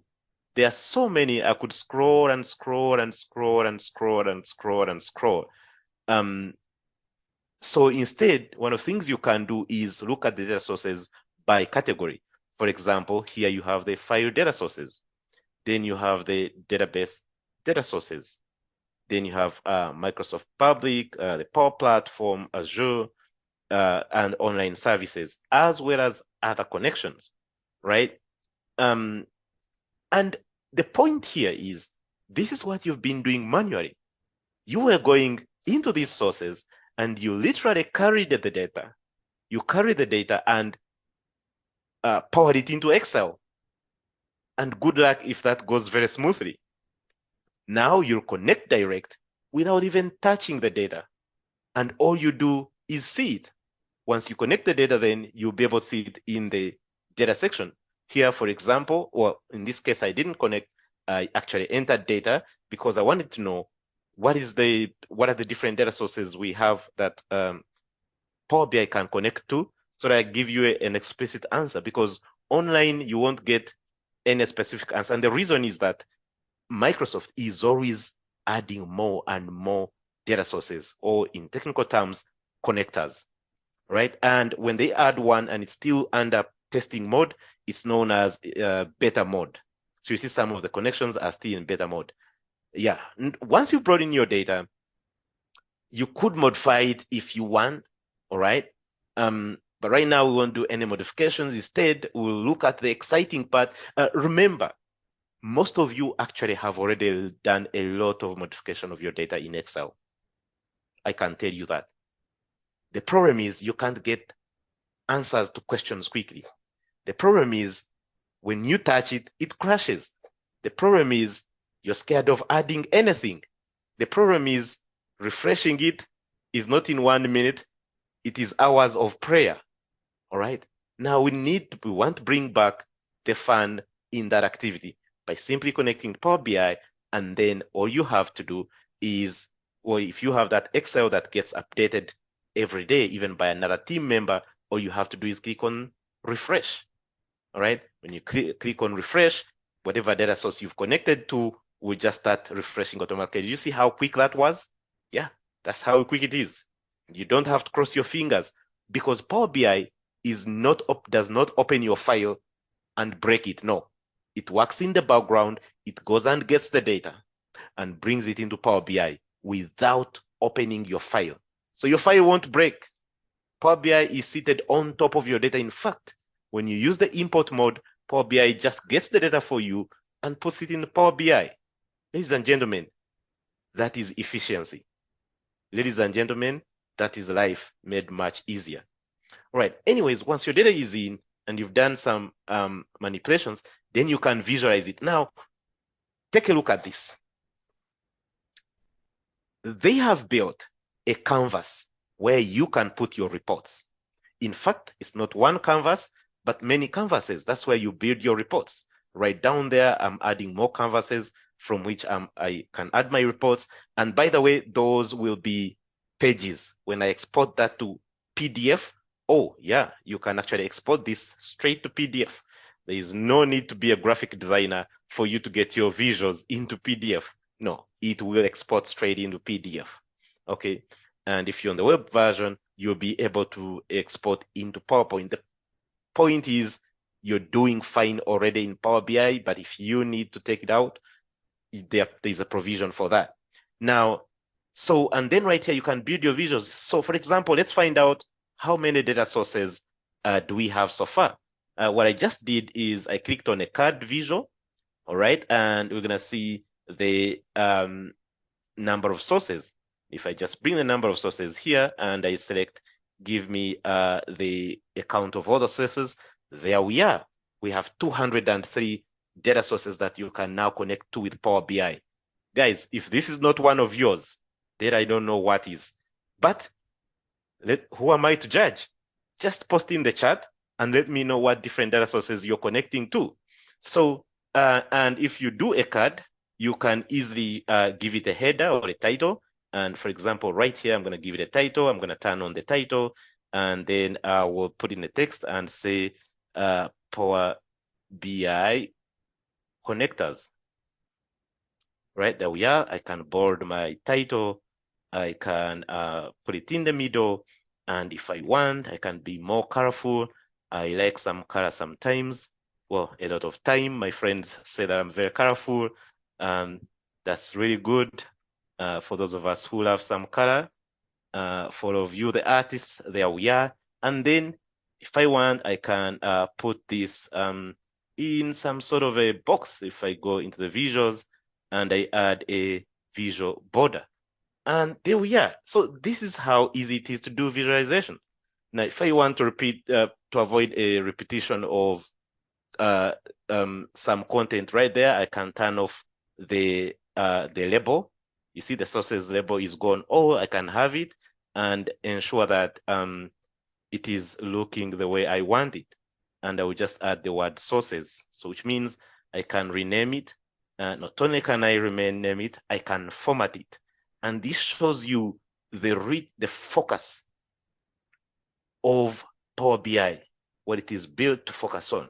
There are so many. I could scroll and scroll and scroll and scroll and scroll and scroll. So instead, one of the things you can do is look at the data sources by category. For example, here you have the file data sources. Then you have the database data sources. Then you have Microsoft Public, the Power Platform, Azure, and online services, as well as other connections, right? And the point here is, this is what you've been doing manually. You were going into these sources and you literally carried the data. You carry the data and powered it into Excel. And good luck if that goes very smoothly. Now you'll connect direct without even touching the data. And all you do is see it. Once you connect the data, then you'll be able to see it in the data section. Here, for example, well, in this case, I didn't connect. I actually entered data because I wanted to know what are the different data sources we have that Power BI can connect to, so that I give you an explicit answer, because online you won't get any specific answer. And the reason is that Microsoft is always adding more and more data sources, or in technical terms, connectors, right? And when they add one and it's still under testing mode, it's known as beta mode. So you see some of the connections are still in beta mode. Yeah, once you brought in your data, you could modify it if you want, all right? But right now we won't do any modifications. Instead, we'll look at the exciting part. Remember, most of you actually have already done a lot of modification of your data in Excel. I can tell you that. The problem is you can't get answers to questions quickly. The problem is when you touch it, it crashes. The problem is You're scared of adding anything. The problem is refreshing it is not in 1 minute, it is hours of prayer. All right. Now we want to bring back the fun in that activity by simply connecting Power BI, and then all you have to do is, or if you have that Excel that gets updated every day, even by another team member, all you have to do is click on refresh. All right. When you click on refresh, whatever data source you've connected to will just start refreshing automatically. You see how quick that was? Yeah, that's how quick it is. You don't have to cross your fingers, because Power BI does not open your file and break it. No, it works in the background. It goes and gets the data and brings it into Power BI without opening your file. So your file won't break. Power BI is seated on top of your data. In fact, when you use the import mode, Power BI just gets the data for you and puts it in Power BI. Ladies and gentlemen, that is efficiency. Ladies and gentlemen, that is life made much easier. All right. Anyways, once your data is in and you've done some manipulations, then you can visualize it. Now, take a look at this. They have built a canvas where you can put your reports. In fact, it's not one canvas, but many canvases. That's where you build your reports. Right down there, I'm adding more canvases from which I can add my reports. And by the way, those will be pages. When I export that to PDF, oh yeah, you can actually export this straight to PDF. There is no need to be a graphic designer for you to get your visuals into PDF. No, it will export straight into PDF. Okay, and if you're on the web version, you'll be able to export into PowerPoint. The point is, you're doing fine already in Power BI, but if you need to take it out, there's a provision for that. Now, so, and then right here, you can build your visuals. So for example, let's find out how many data sources do we have so far. What I just did is I clicked on a card visual, all right? And we're gonna see the number of sources. If I just bring the number of sources here and I select, give me the account of all the sources, there we are. We have 203 data sources that you can now connect to with Power BI. Guys, if this is not one of yours, then I don't know what is. But who am I to judge? Just post in the chat and let me know what different data sources you're connecting to. So, and if you do a card, you can easily give it a header or a title. And for example, right here, I'm going to give it a title. I'm going to turn on the title, and then I will put in the text and say Power BI connectors. Right, there we are. I can bold my title. I can put it in the middle. And if I want, I can be more colorful. I like some color sometimes. Well, a lot of time, my friends say that I'm very colorful. That's really good for those of us who love some color. For all of you, the artists, there we are. And then if I want, I can put this in some sort of a box. If I go into the visuals and I add a visual border. And there we are. So this is how easy it is to do visualizations. Now, if I want to repeat, to avoid a repetition of some content right there, I can turn off the label. You see the sources label is gone. Or I can have it and ensure that it is looking the way I want it. And I will just add the word sources. So which means I can rename it. Not only can I rename it, I can format it. And this shows you the focus of Power BI, what it is built to focus on.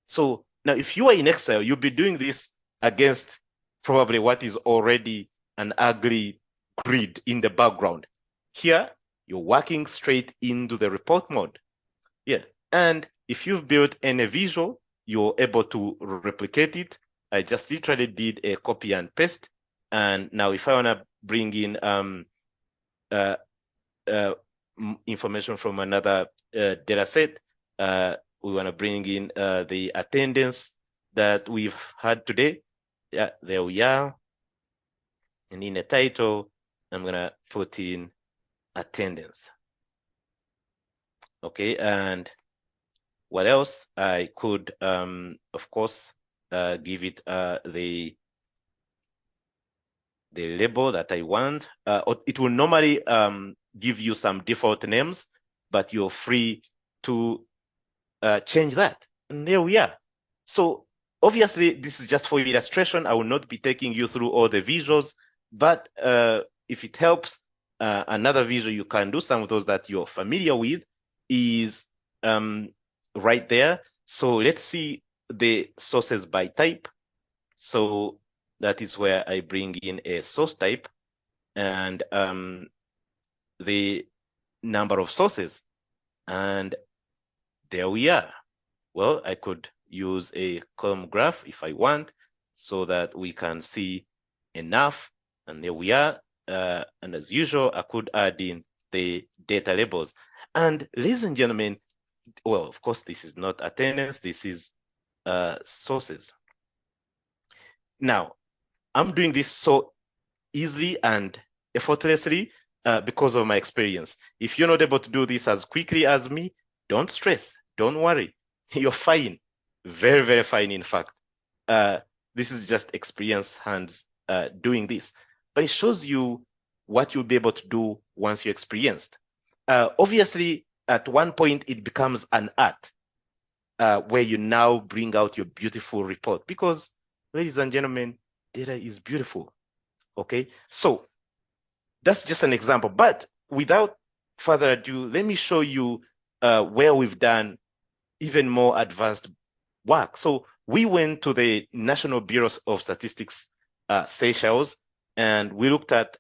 So now if you are in Excel, you'll be doing this against probably what is already an ugly grid in the background. Here, you're working straight into the report mode. Yeah, and if you've built any visual, you're able to replicate it. I just literally did a copy and paste. And now if I want to bring in information from another data set, we want to bring in the attendance that we've had today. Yeah, there we are. And in the title, I'm going to put in attendance. Okay, and what else? I could, of course, give it the the label that I want. Or it will normally give you some default names, but you're free to change that. And there we are. So obviously, this is just for illustration. I will not be taking you through all the visuals, but if it helps, another visual you can do, some of those that you're familiar with, is right there. So let's see the sources by type. So that is where I bring in a source type and the number of sources. And there we are. Well, I could use a column graph if I want, so that we can see enough. And there we are. And as usual, I could add in the data labels. And ladies and gentlemen, well, of course, this is not attendance. This is sources. Now, I'm doing this so easily and effortlessly because of my experience. If you're not able to do this as quickly as me, don't stress, don't worry. You're fine, very, very fine, in fact. This is just experience hands doing this. But it shows you what you'll be able to do once you're experienced. Obviously, at one point, it becomes an art where you now bring out your beautiful report because, ladies and gentlemen, data is beautiful. Okay, so that's just an example. But without further ado, let me show you where we've done even more advanced work. So we went to the National Bureau of Statistics, Seychelles, and we looked at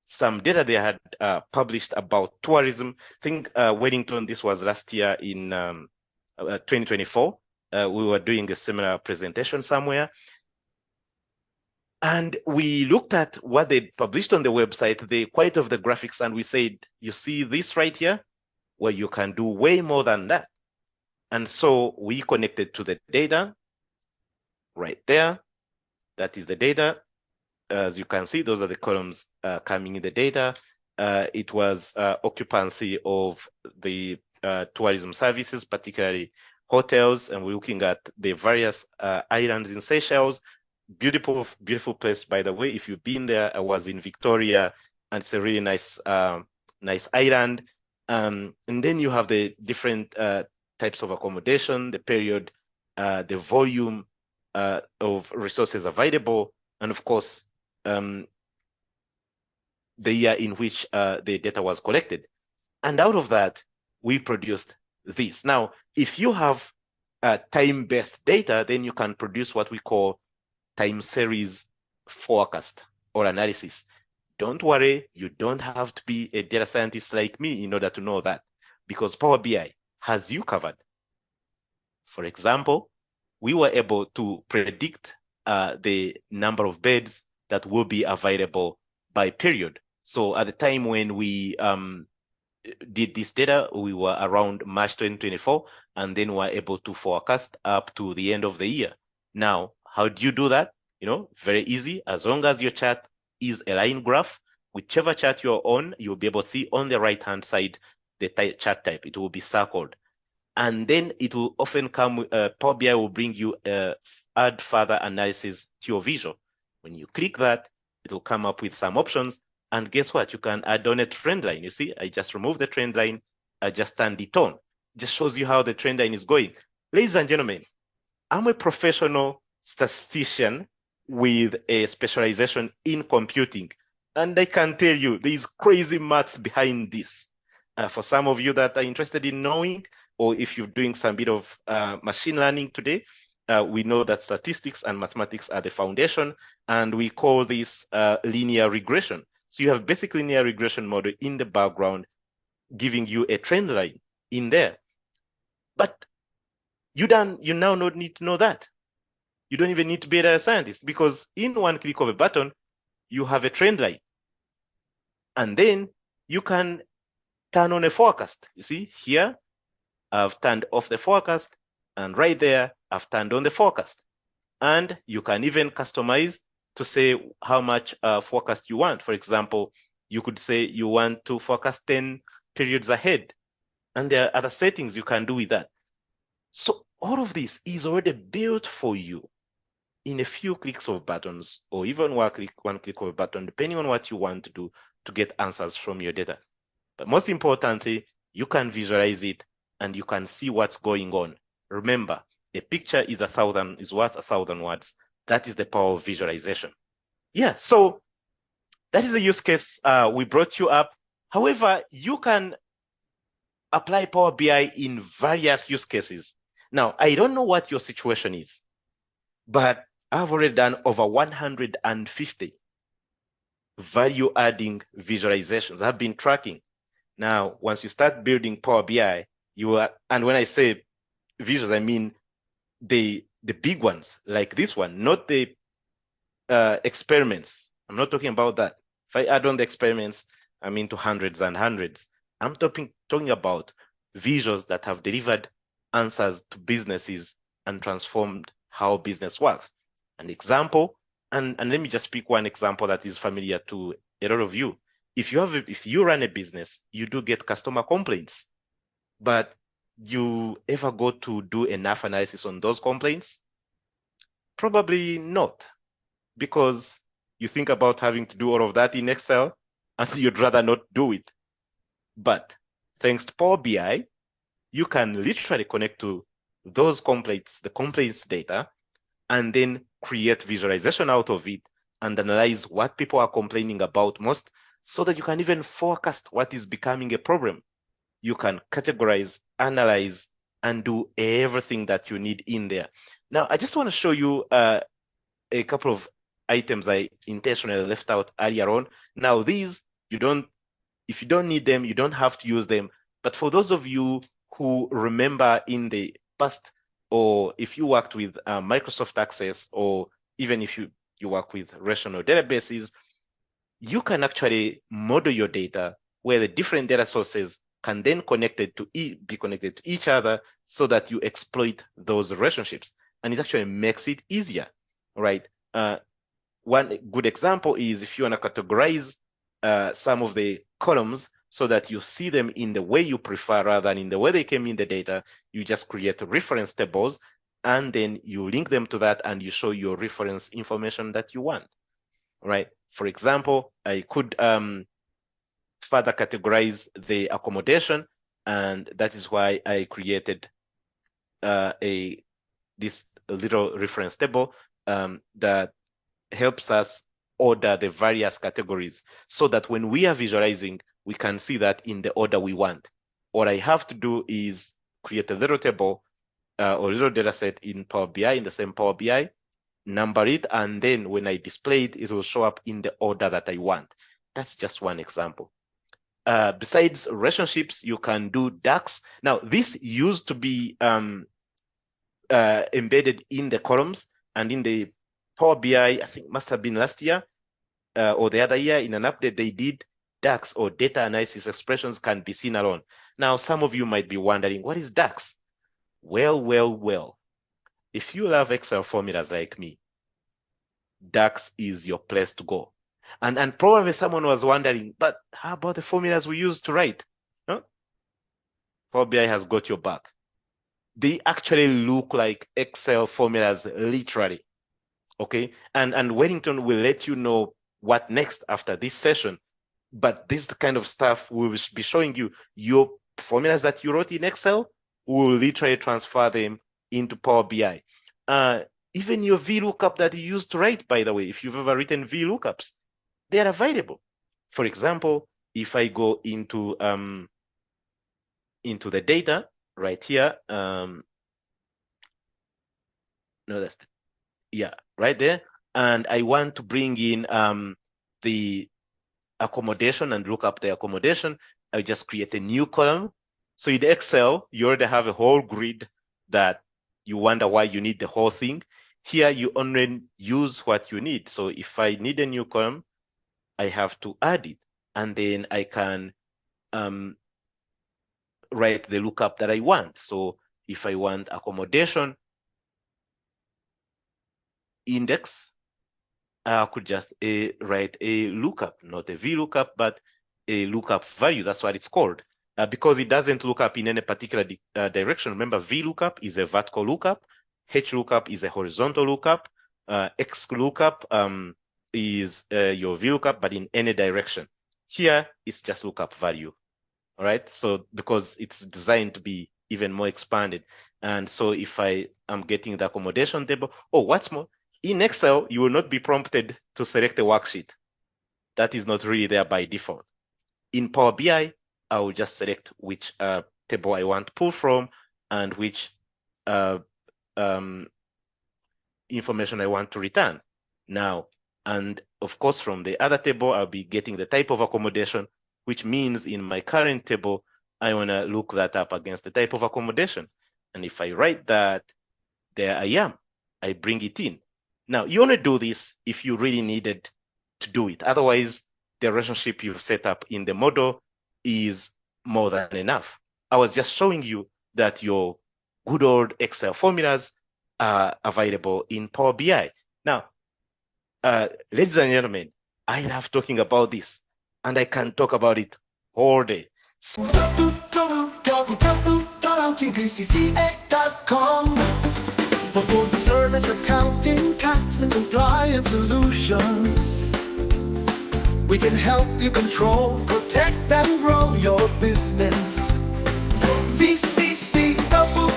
some data they had published about tourism. I think Wellington, this was last year in 2024. We were doing a similar presentation somewhere. And we looked at what they published on the website, the quality of the graphics, and we said, you see this right here? Well, you can do way more than that. And so we connected to the data right there. That is the data. As you can see, those are the columns coming in the data. It was occupancy of the tourism services, particularly hotels, and we're looking at the various islands in Seychelles. Beautiful, beautiful place, by the way. If you've been there, I was in Victoria, and it's a really nice, nice island. And then you have the different types of accommodation, the period, the volume of resources available, and of course, the year in which the data was collected. And out of that, we produced this. Now, if you have time-based data, then you can produce what we call time series forecast or analysis. Don't worry, you don't have to be a data scientist like me in order to know that, because Power BI has you covered. For example, we were able to predict the number of beds that will be available by period. So at the time when we did this data, we were around March 2024, and then we're able to forecast up to the end of the year. Now, how do you do that? You know, very easy. As long as your chart is a line graph, whichever chart you're on, you'll be able to see on the right-hand side the chart type. It will be circled. And then it will often come, Power BI will bring you add further analysis to your visual. When you click that, it will come up with some options. And guess what? You can add on a trend line. You see, I just removed the trend line. I just turned it on. Just shows you how the trend line is going. Ladies and gentlemen, I'm a professional statistician with a specialization in computing. And I can tell you, there is crazy maths behind this. For some of you that are interested in knowing, or if you're doing some bit of machine learning today, we know that statistics and mathematics are the foundation, and we call this linear regression. So you have basic linear regression model in the background, giving you a trend line in there. But you now don't need to know that. You don't even need to be a data scientist, because in one click of a button, you have a trend line. And then you can turn on a forecast. You see here, I've turned off the forecast, and right there, I've turned on the forecast. And you can even customize to say how much forecast you want. For example, you could say you want to forecast 10 periods ahead. And there are other settings you can do with that. So all of this is already built for you in a few clicks of buttons, or even one click of a button, depending on what you want to do to get answers from your data. But most importantly, you can visualize it and you can see what's going on. Remember, a picture is worth 1,000 words. That is the power of visualization. Yeah, so that is the use case we brought you up. However, you can apply Power BI in various use cases. Now, I don't know what your situation is, but I've already done over 150 value adding visualizations. I've been tracking. Now, once you start building Power BI, and when I say visuals, I mean the big ones like this one, not the experiments. I'm not talking about that. If I add on the experiments, I'm into hundreds and hundreds. I'm talking about visuals that have delivered answers to businesses and transformed how business works. An example, and let me just pick one example that is familiar to a lot of you. If you run a business, you do get customer complaints, but you ever go to do enough analysis on those complaints? Probably not, because you think about having to do all of that in Excel and you'd rather not do it. But thanks to Power BI, you can literally connect to those complaints, the complaints data, and then create visualization out of it and analyze what people are complaining about most, so that you can even forecast what is becoming a problem. You can categorize, analyze, and do everything that you need in there. Now, I just want to show you a couple of items I intentionally left out earlier on. Now, these, if you don't need them, you don't have to use them. But for those of you who remember in the past, or if you worked with Microsoft Access, or even if you work with relational databases, you can actually model your data where the different data sources can then be connected to each other, so that you exploit those relationships. And it actually makes it easier, right? One good example is if you want to categorize some of the columns so that you see them in the way you prefer rather than in the way they came in the data, you just create reference tables, and then you link them to that and you show your reference information that you want, right? For example, I could further categorize the accommodation, and that is why I created this little reference table that helps us order the various categories, so that when we are visualizing, we can see that in the order we want. What I have to do is create a little table or little data set in Power BI, in the same Power BI, number it, and then when I display it, it will show up in the order that I want. That's just one example. Besides relationships, you can do DAX. Now, this used to be embedded in the columns, and in the Power BI, I think must have been last year or the other year, in an update they did, DAX, or data analysis expressions, can be seen alone. Now, some of you might be wondering, what is DAX? Well. If you love Excel formulas like me, DAX is your place to go. And probably someone was wondering, but how about the formulas we use to write? No? Power BI has got your back. They actually look like Excel formulas, literally. Okay, and Wellington will let you know what next after this session. But this is the kind of stuff we will be showing you. Your formulas that you wrote in Excel, we will literally transfer them into Power BI. Even your VLOOKUP that you used to write, by the way, if you've ever written VLOOKUPs, they are available. For example, if I go into the data right here, right there, and I want to bring in the accommodation and look up the accommodation, I just create a new column. So in Excel, you already have a whole grid that you wonder why you need the whole thing. Here, you only use what you need. So if I need a new column, I have to add it, and then I can write the lookup that I want. So if I want accommodation index, I could just write a lookup, not a VLOOKUP, but a lookup value. That's what it's called, because it doesn't look up in any particular direction. Remember, VLOOKUP is a vertical lookup, HLOOKUP is a horizontal lookup, XLOOKUP is your VLOOKUP, but in any direction. Here, it's just lookup value. All right. So because it's designed to be even more expanded. And so if I am getting the accommodation table, oh, what's more, in Excel, you will not be prompted to select a worksheet. That is not really there by default. In Power BI, I will just select which table I want to pull from and which information I want to return. Now, and of course, from the other table, I'll be getting the type of accommodation, which means in my current table, I want to look that up against the type of accommodation. And if I write that, there I am. I bring it in. Now, you only do this if you really needed to do it. Otherwise, the relationship you've set up in the model is more than enough. I was just showing you that your good old Excel formulas are available in Power BI. Now, ladies and gentlemen, I love talking about this, and I can talk about it all day. VCCA.com for full service accounting, tax, and compliance solutions. We can help you control, protect, and grow your business. VCCA.com.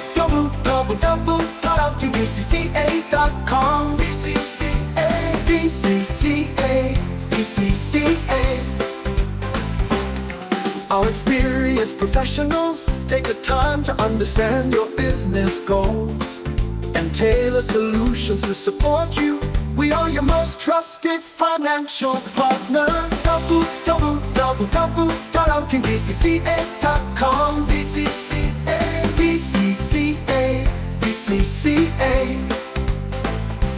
VCCA, VCCA, VCCA. Our experienced professionals take the time to understand your business goals and tailor solutions to support you. We are your most trusted financial partner. www.VCCA.com. VCCA, VCCA, VCCA.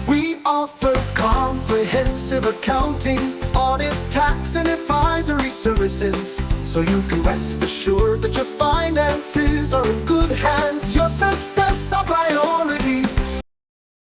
We offer comprehensive accounting, audit, tax, and advisory services, so you can rest assured that your finances are in good hands. Your success our priority.